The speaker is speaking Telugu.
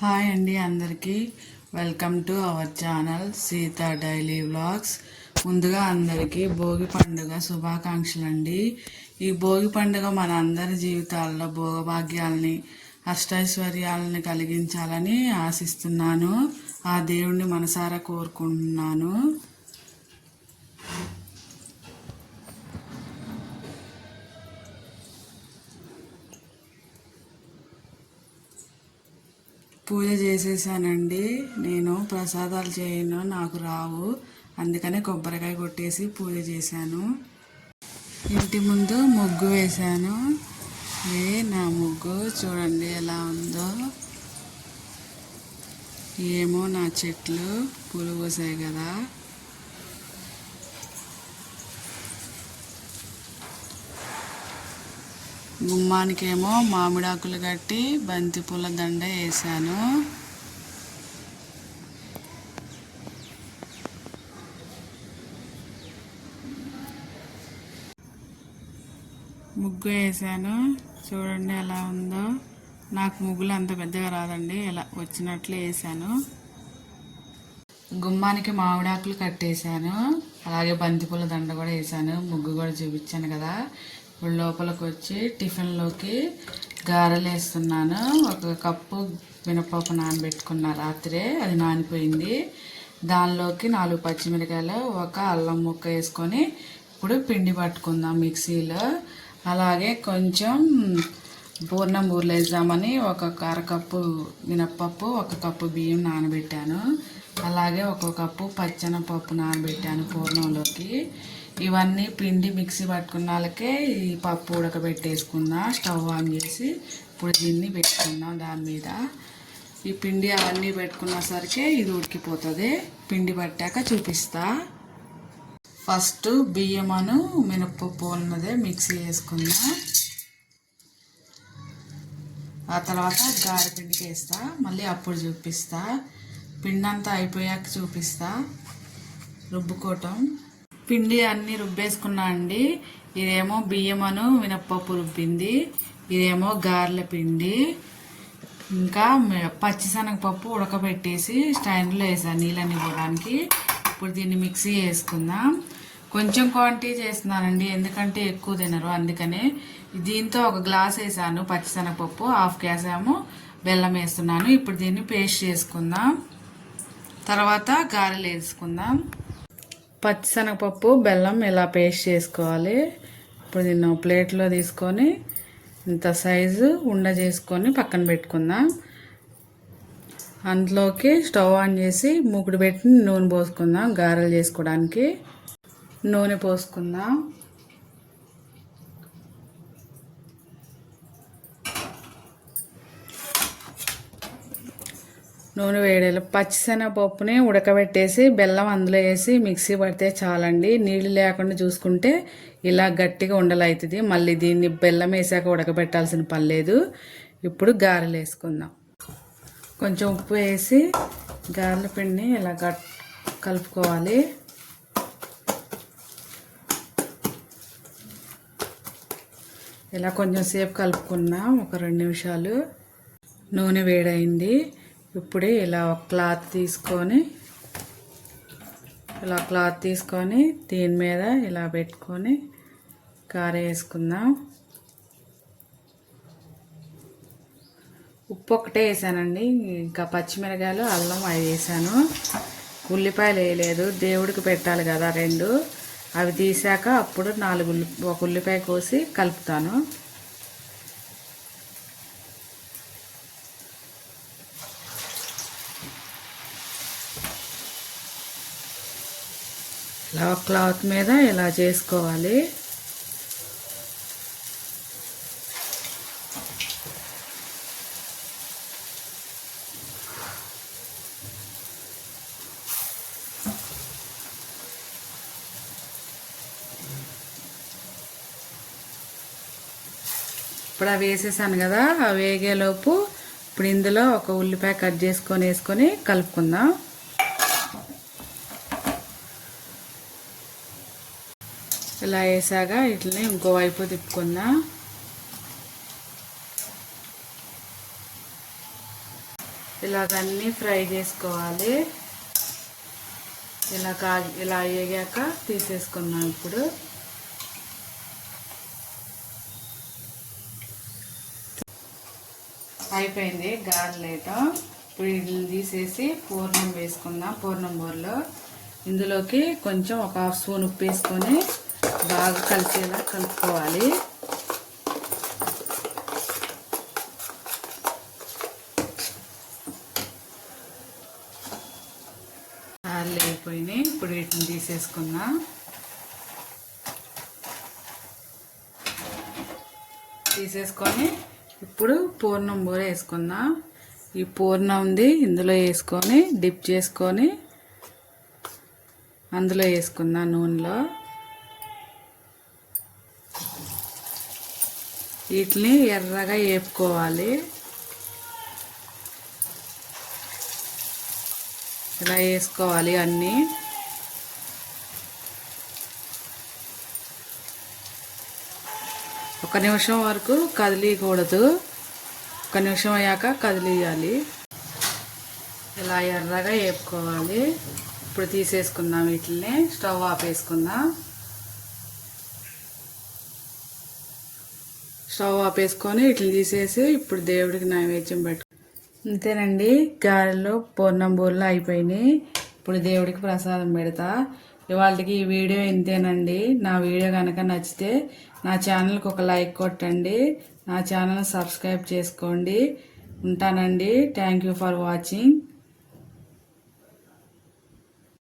హాయ్ అండి అందరికీ welcome to our channel Sita daily vlogs. ముందుగా అందరికీ భోగి పండుగ శుభాకాంక్షలు అండి. ఈ భోగి పండుగ మన అందరి జీవితాల్లో భోగభాగ్యాలని అష్టైశ్వర్యాలని కలిగించాలని ఆశిస్తున్నాను. ఆ దేవుణ్ణి మనసారా కోరుకుంటున్నాను. పూజ చేసేసానండి. నేను ప్రసాదాలు చేయను, నాకు రావు, అందుకనే కొబ్బరికాయ కొట్టేసి పూజ చేశాను. ఇంటి ముందు ముగ్గు వేశాను. నా ముగ్గు చూడండి ఎలా ఉందో. ఏమో నా చెట్లు పూలు పోసాయి కదా. గుమ్మానికేమో మామిడాకులు కట్టి బంతి పూల దండ వేసాను. ముగ్గు వేసాను చూడండి ఎలా ఉందో. నాకు ముగ్గులు అంత పెద్దగా రాదండి, ఇలా వచ్చినట్లు వేసాను. గుమ్మానికి మామిడాకులు కట్టేసాను, అలాగే బంతిపూల దండ కూడా వేసాను. ముగ్గు కూడా చూపించాను కదా. ఇప్పుడు లోపలికి వచ్చి టిఫిన్లోకి గారెలు వేస్తున్నాను. ఒక కప్పు మినపప్పు నానబెట్టుకున్న రాత్రే, అది నానిపోయింది. దానిలోకి 4 పచ్చిమిరకాయలు, ఒక అల్లం ముక్క వేసుకొని ఇప్పుడు పిండి పట్టుకుందాం మిక్సీలో. అలాగే కొంచెం పూర్ణం బూరెలు వేద్దామని ఒక అరకప్పు మినప్పప్పు, 1 కప్పు బియ్యం నానబెట్టాను. అలాగే 1 కప్పు పచ్చెనపప్పు నానబెట్టాను పూర్ణంలోకి. ఇవన్నీ పిండి మిక్సీ పట్టుకున్న వాళ్ళకే ఈ పప్పు ఉడకబెట్టేసుకుందాం. స్టవ్ ఆన్ చేసి ఇప్పుడు దీన్ని పెట్టుకుందాం దాని మీద. ఈ పిండి అవన్నీ పెట్టుకున్న సరికే ఇది ఉడికిపోతుంది. పిండి పట్టాక చూపిస్తా. ఫస్ట్ బియ్యమను మినపప్పు ఉన్నదే మిక్సీ వేసుకుందాం. ఆ తర్వాత గారె పిండికి వేస్తా, మళ్ళీ అప్పుడు చూపిస్తా. పిండి అంతా అయిపోయాక చూపిస్తా రుబ్బుకోవటం. పిండి అన్నీ రుబ్బేసుకున్నా అండి. ఇదేమో బియ్యమను మినప్పప్పు రుబ్బింది, ఇదేమో గారెల పిండి, ఇంకా పచ్చిశనగపప్పు ఉడకబెట్టేసి స్టాండ్లో వేసాను నీళ్ళని ఇవ్వడానికి. ఇప్పుడు దీన్ని మిక్సీ వేసుకుందాం. కొంచెం క్వాంటిటీ చేస్తున్నానండి, ఎందుకంటే ఎక్కువ తినరు, అందుకనే. దీంతో 1 గ్లాస్ వేసాను పచ్చిశనగపప్పు, 1/2 గ్లాస్ ఏమో బెల్లం వేస్తున్నాను. ఇప్పుడు దీన్ని పేస్ట్ చేసుకుందాం. తర్వాత గారెలు వేసుకుందాం. పచ్చిశనగపప్పు బెల్లం ఇలా పేస్ట్ చేసుకోవాలి. ఇప్పుడు దీన్ని ప్లేట్లో తీసుకొని ఇంత సైజు ఉండ చేసుకొని పక్కన పెట్టుకుందాం. అందులోకి స్టవ్ ఆన్ చేసి మూకుడు పెట్టి నూనె పోసుకుందాం. గారెలు చేసుకోవడానికి నూనె పోసుకుందాం. నూనె వేడేలా పచ్చిశనగపప్పుని ఉడకబెట్టేసి బెల్లం అందులో వేసి మిక్సీ పడితే చాలండి. నీళ్ళు లేకుండా చూసుకుంటే ఇలా గట్టిగా ఉండలవుతుంది. మళ్ళీ దీన్ని బెల్లం వేసాక ఉడకబెట్టాల్సిన పని లేదు. ఇప్పుడు గారెలు వేసుకుందాం. కొంచెం ఉప్పు వేసి గారెల పిండిని ఇలా కలుపుకోవాలి. ఇలా కొంచెం సేపు కలుపుకున్నాం, ఒక 2 నిమిషాలు. నూనె వేడైంది. ఇప్పుడే ఇలా ఒక క్లాత్ తీసుకొని దీని మీద ఇలా పెట్టుకొని కారం వేసుకుందాం. ఉప్పు ఒకటే వేసానండి, ఇంకా పచ్చిమిరకాయలు అల్లం అవి వేసాను. ఉల్లిపాయలు వేయలేదు, దేవుడికి పెట్టాలి కదా 2. అవి తీసాక అప్పుడు 1 ఉల్లిపాయ కోసి కలుపుతాను. ఇలా క్లాత్ మీద ఇలా చేసుకోవాలి. ఇప్పుడు అవి వేసేసాను కదా, అవి వేగేలోపు ఇప్పుడు ఇందులో 1 ఉల్లిపాయ కట్ చేసుకొని వేసుకొని కలుపుకుందాం. ఇలా వేసాక ఇట్లనే ఇంకోవైపు తిప్పుకుందాం. ఇలాగన్నీ ఫ్రై చేసుకోవాలి. ఇలా వేగాక తీసేసుకున్నాం. ఇప్పుడు అయిపోయింది గారెలేయటం. ఇప్పుడు వీటిని తీసేసి పూర్ణం వేసుకుందాం. పూర్ణం బోర్లో ఇందులోకి కొంచెం ఒక హాఫ్ స్పూన్ ఉప్పు వేసుకొని బాగా కలిసేలా కలుపుకోవాలి. గారెలు అయిపోయినాయి. ఇప్పుడు వీటిని తీసేసుకుందాం. తీసేసుకొని ఇప్పుడు పూర్ణం బూర వేసుకుందాం. ఈ పూర్ణం ఉంది ఇందులో వేసుకొని డిప్ చేసుకొని అందులో వేసుకుందాం. నూనెలో వీటిని ఎర్రగా వేపుకోవాలి. ఇలా వేసుకోవాలి అన్నీ. ఒక నిమిషం వరకు కదిలియకూడదు. ఒక నిమిషం అయ్యాక కదిలియాలి. ఇలా ఎర్రగా వేపుకోవాలి. ఇప్పుడు తీసేసుకుందాం. వీటిని స్టవ్ ఆపేసుకుందాం. స్టవ్ ఆపేసుకొని వీటిని తీసేసి ఇప్పుడు దేవుడికి నైవేద్యం పెట్టు. అంతేనండి, గారెలు పూర్ణం బూరెలు అయిపోయినాయి. ఇప్పుడు దేవుడికి ప్రసాదం పెడతా. ఇవాళకి ఈ వీడియో ఇంతేనండి. నా వీడియో కనుక నచ్చితే నా ఛానల్కి ఒక లైక్ కొట్టండి. నా ఛానల్ సబ్స్క్రైబ్ చేసుకోండి. ఉంటానండి. Thank you for watching.